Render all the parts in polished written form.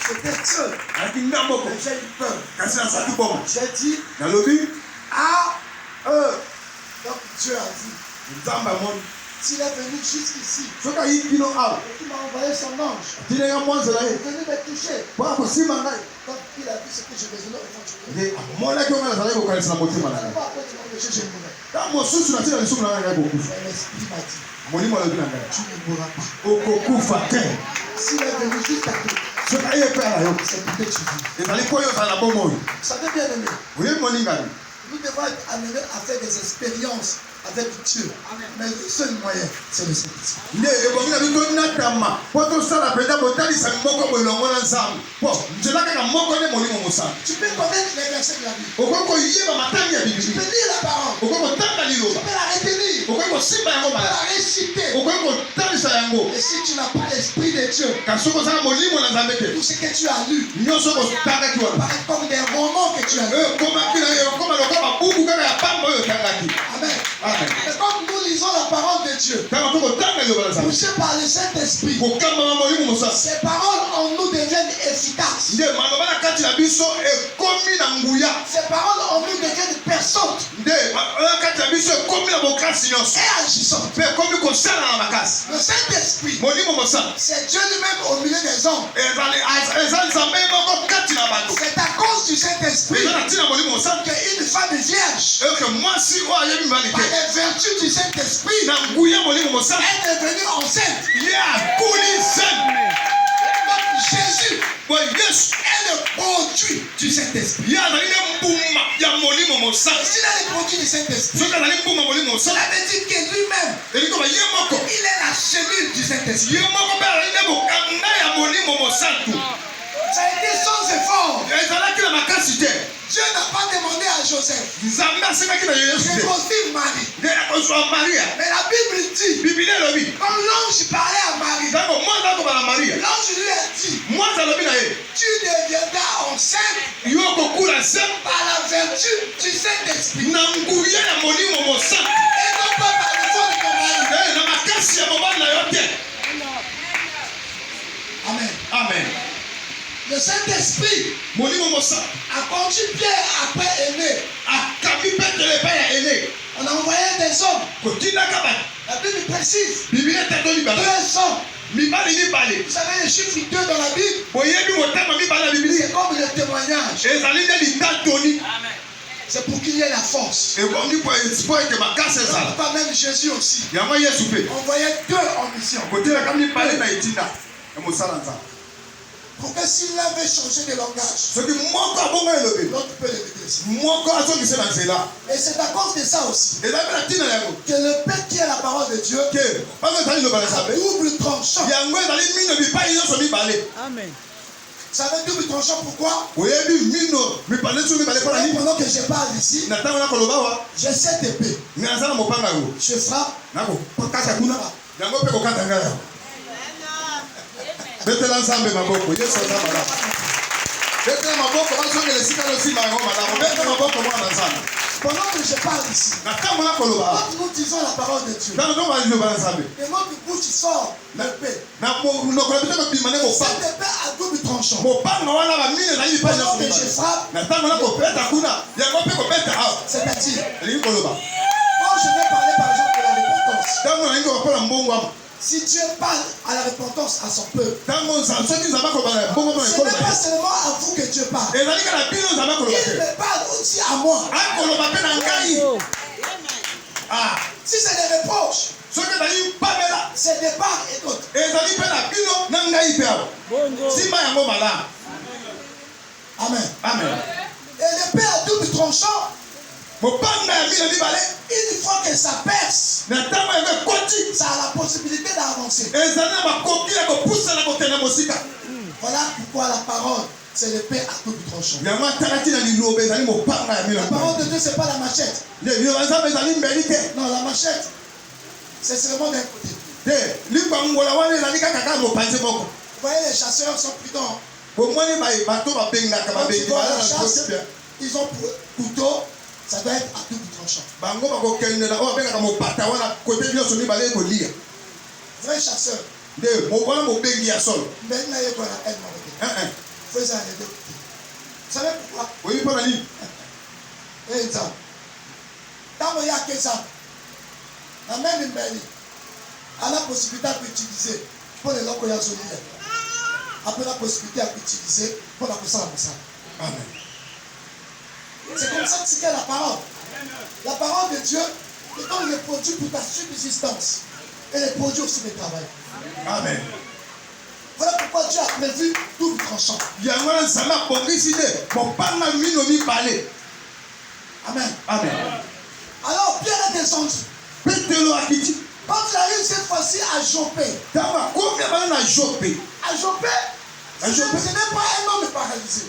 C'était seul. Alaki ngambo ko. J'ai eu peur. Kasi na saki bon. J'ai dit, Nalobi. à eux. Donc Dieu a dit, Nzamba mon. s'il est venu jusqu'ici, Soka yikino aw. et qu'il m'a envoyé son ange, Tinenga mwanzo la il ye. est venu me toucher. Kwa kusima ngai. Donc il a vu ce que je besoin de Ne amona ki onga nazali kokanisa na motima na ngai. pas après tu m'as péché, je mourrai. Ta mosusu natina lisumu na ngai kokufa. Mais l'esprit m'a dit, Molimo alobi na ngai. tu ne mourras pas. Okokufa te. S'il est venu jusqu'à toi, Soka ye pe ala yo. c'est pour que tu vis. Ezali po yo ozala na bomoi. Vous savez bien aimé, Oyebi moningani. nous devons être amenés à faire des expériences avec Dieu. Mais le seul moyen, c'est le Saint-Esprit. Nde ebongi na biso natama po tosala mpenza botalisa moko bolongo na nzambe po nzela kaka moko nde molimo mosala. Tu peux connaître les versets de la Bible. Okoki koyeba matangi ya Tu bibili. peux lire la parole. Okoki kotanga Tu liloba. peux la retenir. Okoki kosimba yango Tu peux malamu. la réciter. Okoki kotalisa yango. Et si tu n'as pas l'Esprit de Dieu, kasi soki ozala molimo na nzambe te tout ce que tu as lu nyonso kotangaki wana paraît comme des romans que tu as lu. ekomaki na yo ekoma lokola mabuku kaka ya pamba oyo otangaki. Amen. Amen. Mais comme nous lisons la parole de Dieu, ntango mpe kotanga liloba na nzambe poussé par le Saint-Esprit, kokambama molimo mosala ces paroles en nous deviennent efficaces. nde maloba na kati na biso ekomi na nguya Ces paroles en nous deviennent perçantes nde na kati na biso ekomi na bokasi nyonso et agissantes. mpe ekomi kosala na makasi. Le Saint-Esprit, molimo mosala c'est Dieu lui-même au milieu des hommes. eza nzambe moko kati na bato C'est à cause du Saint-Esprit eza na ntina molimo mosala qu'une femme vierge, eke mwasi oyo ayebi mibali par te les vertus du Saint-Esprit, na nguya molimo mosala est devenue enceinte. ye akuli nzambe. Donc Jésus Boy, yesu est le produit du Saint-Esprit. ye azali nde mbuma ya molimo mosala. S'il est le produit du Saint-Esprit, soki azali mbuma molimo mosala cela veut dire que lui-même, elingi koba ye moko il est la cellule du Saint-Esprit. ye moko mpe azali nde bokanga ya molimo mosantu. Ça a été sans effort. ezalaki na makasi te. Dieu n'a pas demandé à Joseph nzambe asengaki na yo yesu de te construire Marie. nde akozwa maria. Mais la Bible dit, biblia elobi quand l'ange parlait à Marie, ntango mwasi akobala maria l'ange lui a dit, mwasi alobi na ye tu deviendras enceinte yo kokula se par la vertu du Saint-Esprit. na nguya ya molimo mosantu Et non pas par le fond de ton mari. na makasi ya mobali na yo te. Amen. amen. Le Saint-Esprit molimo mosantu a conduit Pierre après Aîné. akambi petelo epai ya ene On a envoyé des hommes. kotindaka bato. La Bible précise, biblia etatoli bato 2 hommes. mibali mibale. Vous savez le chiffre 2 dans la Bible, boyebi motema mibale na biblia c'est comme le témoignage. ezali nde litatoli C'est pour qu'il y ait la force. ebongi po ete makasi ezala. Pas même Jésus aussi. yango yesu mpe Envoyait 2 en mission. kotelaka mibale na etinda ya mosala nzambe. Pour que s'il avait changé de langage, soki moko abongo elobi l'autre peut le dégraisser. moko azongisa na nzela Et c'est à cause de ça aussi ezali mpe na ntina yango que le pain qui est la parole de Dieu ke bango ezali liloba na a nzambe double tranchant. yango ezali mino bipai nyonso mibale. Amen. Ça veut double tranchant pourquoi? oyebi mino mibale nyonso mibale mpona Et nini. pendant que je parle ici, na ntango nakoloba wa j'ai cette épée. nga naza na mopanga yango Je frappe. nakokata kuna yango mpe kokata ngai yango. betela nzambe maboko yesu aza malamu. betela maboko bazongela esika losimba yango malamu. betela maboko mwana nzambe Pendant que je parle ici, na ntango nakoloba quand nous disons la parole de Dieu, ntango ntongo baliloba na nzambe de notre bouche sort l'épée. na monoko na biso kobima nde mopanga. Cette épée a double tranchant. mopanga wana bamine ezali bipai Pendant nyonso que je mibale. frappe, na ntango nakopeta kuna yango mpe kopeta awa c'est-à-dire, elingi koloba quand je vais parler par exemple de la repentance, ntango nalingi kokola mbongwama si Dieu parle à la repentance à son peuple, ntango soki nzambe akobala mbongwama na ce ekolo n'est na pas ye seulement à vous que Dieu parle. ezali kaka bino nzambe akoloba Il te me parle aussi à moi. akoloba mpe na ngai. Ah, Si c'est des reproches, soki ezali pamela c'est de part et d'autre. ezali mpe na bino na ngai mpe awa Bongo. simba yango malamu. Amen. amen. Et l'épée à double tranchant, mopanga ya mino mibale une fois que ça perce, na ntango yango ekoti ça a la possibilité d'avancer. ezali na bakoki ya kopusana kokende mosika. Voilà pourquoi la parole, c'est l'épée à double tranchant. yango atalaki na liloba ezali mopanga ya mino La mibale. parole de Dieu, c'est pas la machette. liloba nzambe ezali mbeli te Non, la machette, c'est seulement d'un côté. te libangola wana ezali kaka kaka mopanzi moko. Vous voyez, les chasseurs sont prudents. bomoni bato babengaka Quand babengi ils vont à la balala chasse, bien ils ont pour couteau, ça doit être à double tranchant. bango bakokendela oyo babengaka mopata wana kote nyonso mibale ekolia Vrai chasseur, nde wana mobengi ya solo. maintenant il y a quoi la haine avec eux. faut les arrêter. Vous savez pourquoi? Oui, pas la ligne. Et ça. Quand il y a que ça, la même Mbeli a la possibilité d'utiliser pour les gens qui ont zone. Après la possibilité d'utiliser pour la personne. Amen. C'est comme ça que c'est la parole. La parole de Dieu est comme le produit pour ta subsistance et les produits aussi de travail. Amen. Voilà pourquoi Dieu a prévu double tranchant. Yangwana sama publicité. Bon, pas mal minomi parler. Amen. Amen. Alors Pierre est descendu. Pételo akiti. Quand il arrive cette fois-ci à Joppé. Dama combien bana na Joppé. À Joppé. Ce n'est pas un homme paralysé.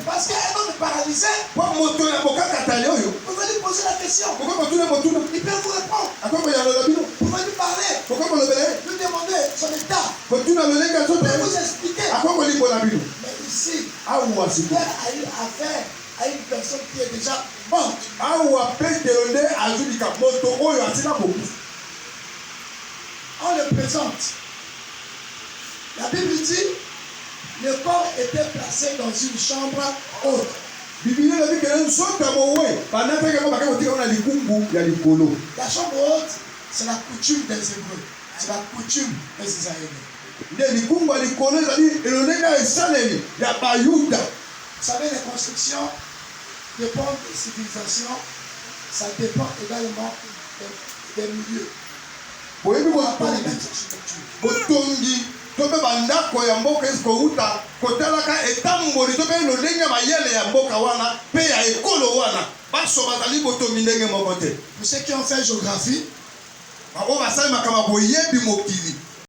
Parce qu'un homme paralysé, vous pouvez lui poser la question. Il peut vous répondre. Vous pouvez lui parler. Lui demander son état. Il peut vous expliquer. Mais ici, Pierre a eu affaire à une personne qui est déjà morte. On le présente. La Bible dit, le corps était placé dans une chambre haute. La chambre haute, c'est la coutume des Hébreux. C'est la coutume des Israéliens. Vous savez, les constructions dépendent des civilisations, ça dépend également des milieux. On n'a pas les mêmes architectures. Tope bandako ya mboka esikouta kotalaka etamboli tope lolenge mayele ya mboka wana pe ya ekolo wana baso bazali botomi ndenge moko te. Pour ceux qui ont fait géographie, o basali makambo boyebi mokili.